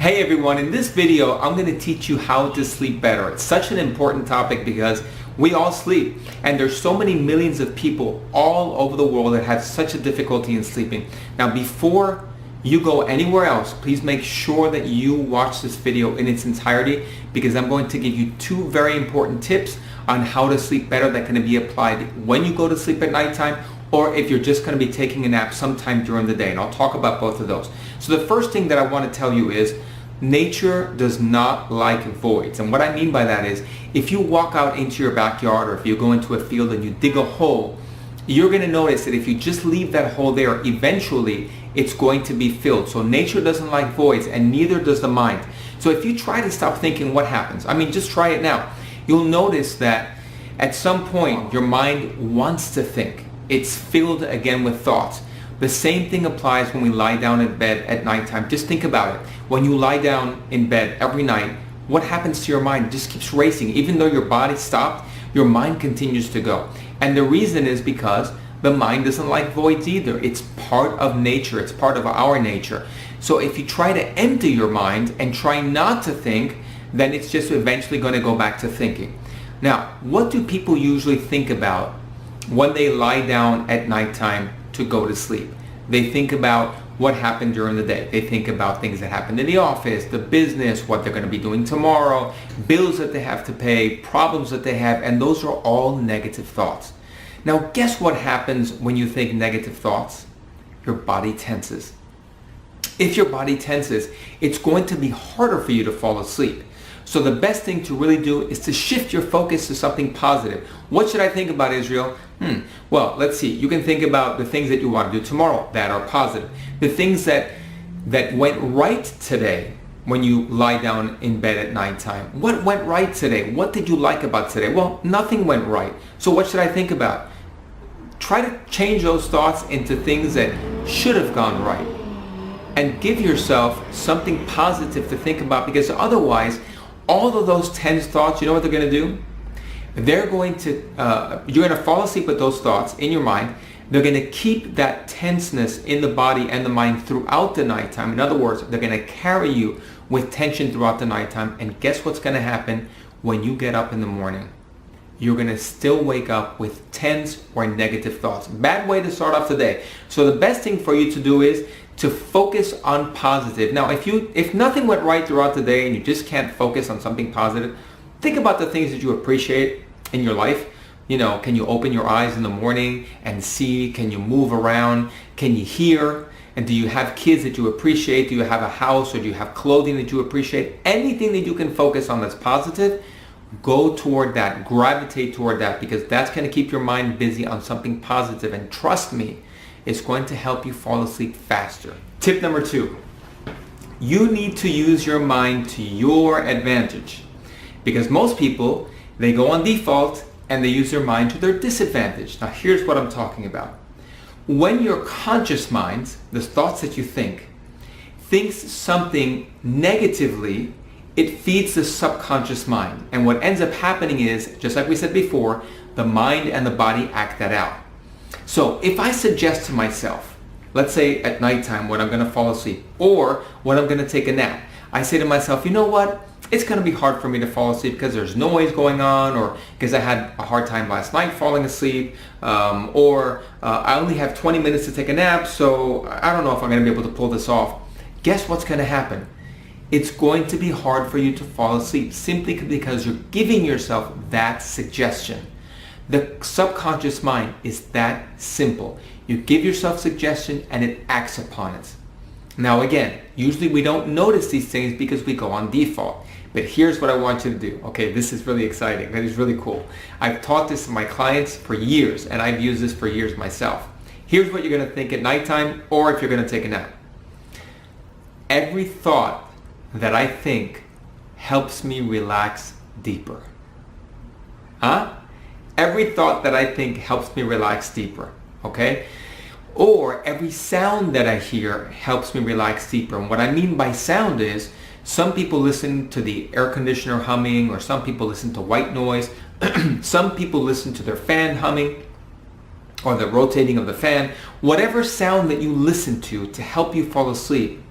Hey everyone, in this video I'm going to teach you how to sleep better. It's such an important topic because we all sleep and there's so many millions of people all over the world that have such a difficulty in sleeping. Now before you go anywhere else, please make sure that you watch this video in its entirety because I'm going to give you two very important tips on how to sleep better that can be applied when you go to sleep at nighttime or if you're just going to be taking a nap sometime during the day, and I'll talk about both of those. So the first thing that I want to tell you is nature does not like voids. And what I mean by that is if you walk out into your backyard or if you go into a field and you dig a hole, you're going to notice that if you just leave that hole there, eventually it's going to be filled. So nature doesn't like voids and neither does the mind. So if you try to stop thinking, what happens? I mean, just try it now. You'll notice that at some point your mind wants to think. It's filled again with thoughts. The same thing applies when we lie down in bed at nighttime. Just think about it. When you lie down in bed every night, what happens to your mind? It just keeps racing. Even though your body stopped, your mind continues to go. And the reason is because the mind doesn't like voids either. It's part of nature. It's part of our nature. So if you try to empty your mind and try not to think, then it's just eventually going to go back to thinking. Now, what do people usually think about when they lie down at nighttime to go to sleep? They think about what happened during the day. They think about things that happened in the office, the business, what they're going to be doing tomorrow, bills that they have to pay, problems that they have, and those are all negative thoughts. Now, guess what happens when you think negative thoughts? Your body tenses. If your body tenses, it's going to be harder for you to fall asleep. So the best thing to really do is to shift your focus to something positive. What should I think about, Israel? Well, let's see. You can think about the things that you want to do tomorrow that are positive. The things that went right today when you lie down in bed at nighttime. What went right today? What did you like about today? Well, nothing went right. So what should I think about? Try to change those thoughts into things that should have gone right. And give yourself something positive to think about, because otherwise, all of those tense thoughts, you know what they're going to do? They're going to, you're going to fall asleep with those thoughts in your mind. They're going to keep that tenseness in the body and the mind throughout the nighttime. In other words, they're going to carry you with tension throughout the nighttime. And guess what's going to happen when you get up in the morning? You're going to still wake up with tense or negative thoughts. Bad way to start off the day. So the best thing for you to do is to focus on positive. Now, if nothing went right throughout the day and you just can't focus on something positive, think about the things that you appreciate in your life. You know, can you open your eyes in the morning and see? Can you move around? Can you hear? And do you have kids that you appreciate? Do you have a house, or do you have clothing that you appreciate? Anything that you can focus on that's positive, go toward that, gravitate toward that, because that's going to keep your mind busy on something positive. And trust me, it's going to help you fall asleep faster. Tip number 2, you need to use your mind to your advantage, because most people, they go on default and they use their mind to their disadvantage. Now here's what I'm talking about. When your conscious mind, the thoughts that you think, thinks something negatively, it feeds the subconscious mind. And what ends up happening is, just like we said before, the mind and the body act that out. So if I suggest to myself, let's say at nighttime when I'm going to fall asleep or when I'm going to take a nap, I say to myself, you know what? It's going to be hard for me to fall asleep because there's noise going on, or because I had a hard time last night falling asleep, or I only have 20 minutes to take a nap, so I don't know if I'm going to be able to pull this off. Guess what's going to happen? It's going to be hard for you to fall asleep simply because you're giving yourself that suggestion. The subconscious mind is that simple. You give yourself suggestion and it acts upon it. Now again, usually we don't notice these things because we go on default. But here's what I want you to do. Okay, this is really exciting. That is really cool. I've taught this to my clients for years, and I've used this for years myself. Here's what you're going to think at nighttime, or if you're going to take a nap. Every thought that I think helps me relax deeper. Every thought that I think helps me relax deeper, okay? Or every sound that I hear helps me relax deeper. And what I mean by sound is, some people listen to the air conditioner humming, or some people listen to white noise. Some people listen to their fan humming or the rotating of the fan. Whatever sound that you listen to help you fall asleep,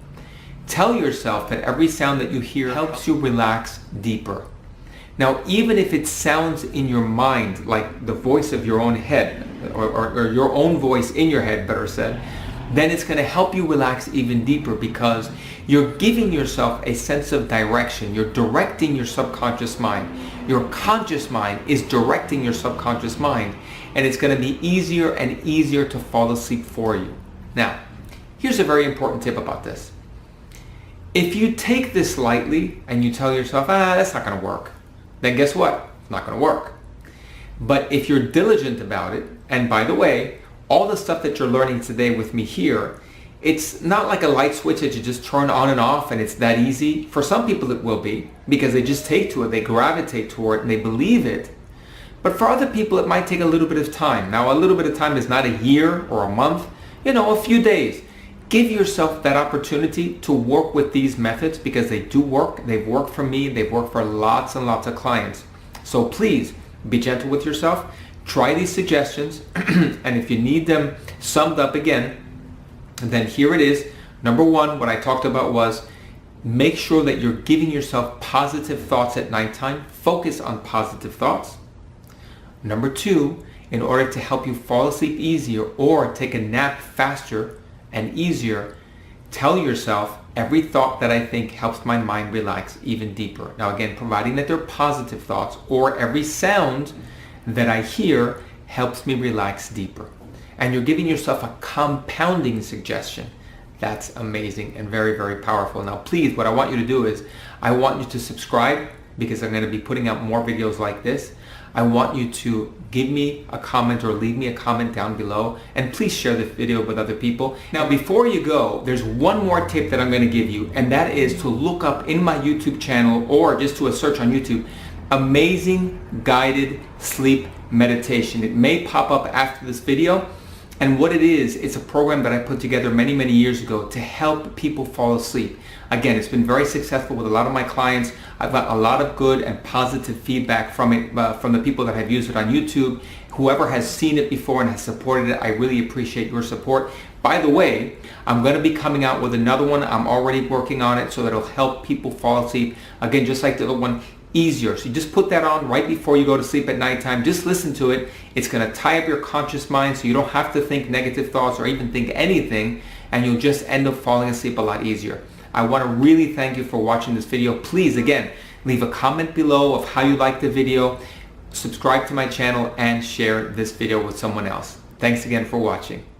Tell yourself that every sound that you hear helps you relax deeper. Now, even if it sounds in your mind like the voice of your own head, or your own voice in your head, better said, then it's going to help you relax even deeper because you're giving yourself a sense of direction. You're directing your subconscious mind. Your conscious mind is directing your subconscious mind, and it's going to be easier and easier to fall asleep for you. Now, here's a very important tip about this. If you take this lightly and you tell yourself, that's not going to work, then guess what? It's not going to work. But if you're diligent about it, and by the way, all the stuff that you're learning today with me here, it's not like a light switch that you just turn on and off and it's that easy. For some people it will be, because they just take to it, they gravitate toward it, and they believe it. But for other people it might take a little bit of time. Now, a little bit of time is not a year or a month, a few days. Give yourself that opportunity to work with these methods because they do work. They've worked for me. They've worked for lots and lots of clients. So please be gentle with yourself. Try these suggestions. And if you need them summed up again, then here it is. Number one, what I talked about was make sure that you're giving yourself positive thoughts at nighttime. Focus on positive thoughts. Number two, in order to help you fall asleep easier or take a nap faster and easier, tell yourself, every thought that I think helps my mind relax even deeper. Now again, providing that they're positive thoughts, or every sound that I hear helps me relax deeper. And you're giving yourself a compounding suggestion. That's amazing and very, very powerful. Now please, what I want you to do is, I want you to subscribe because I'm going to be putting out more videos like this. I want you to give me a comment or leave me a comment down below, and please share this video with other people. Now before you go, there's one more tip that I'm going to give you, and that is to look up in my YouTube channel or just do a search on YouTube, Amazing Guided Sleep Meditation. It may pop up after this video. And what it is, it's a program that I put together many, many years ago to help people fall asleep. Again, it's been very successful with a lot of my clients. I've got a lot of good and positive feedback from it, from the people that have used it on YouTube. Whoever has seen it before and has supported it, I really appreciate your support. By the way, I'm going to be coming out with another one. I'm already working on it so that it'll help people fall asleep. Again, just like the other one, easier. So you just put that on right before you go to sleep at nighttime. Just listen to it. It's going to tie up your conscious mind so you don't have to think negative thoughts or even think anything, and you'll just end up falling asleep a lot easier. I want to really thank you for watching this video. Please, again, leave a comment below of how you like the video, subscribe to my channel, and share this video with someone else. Thanks again for watching.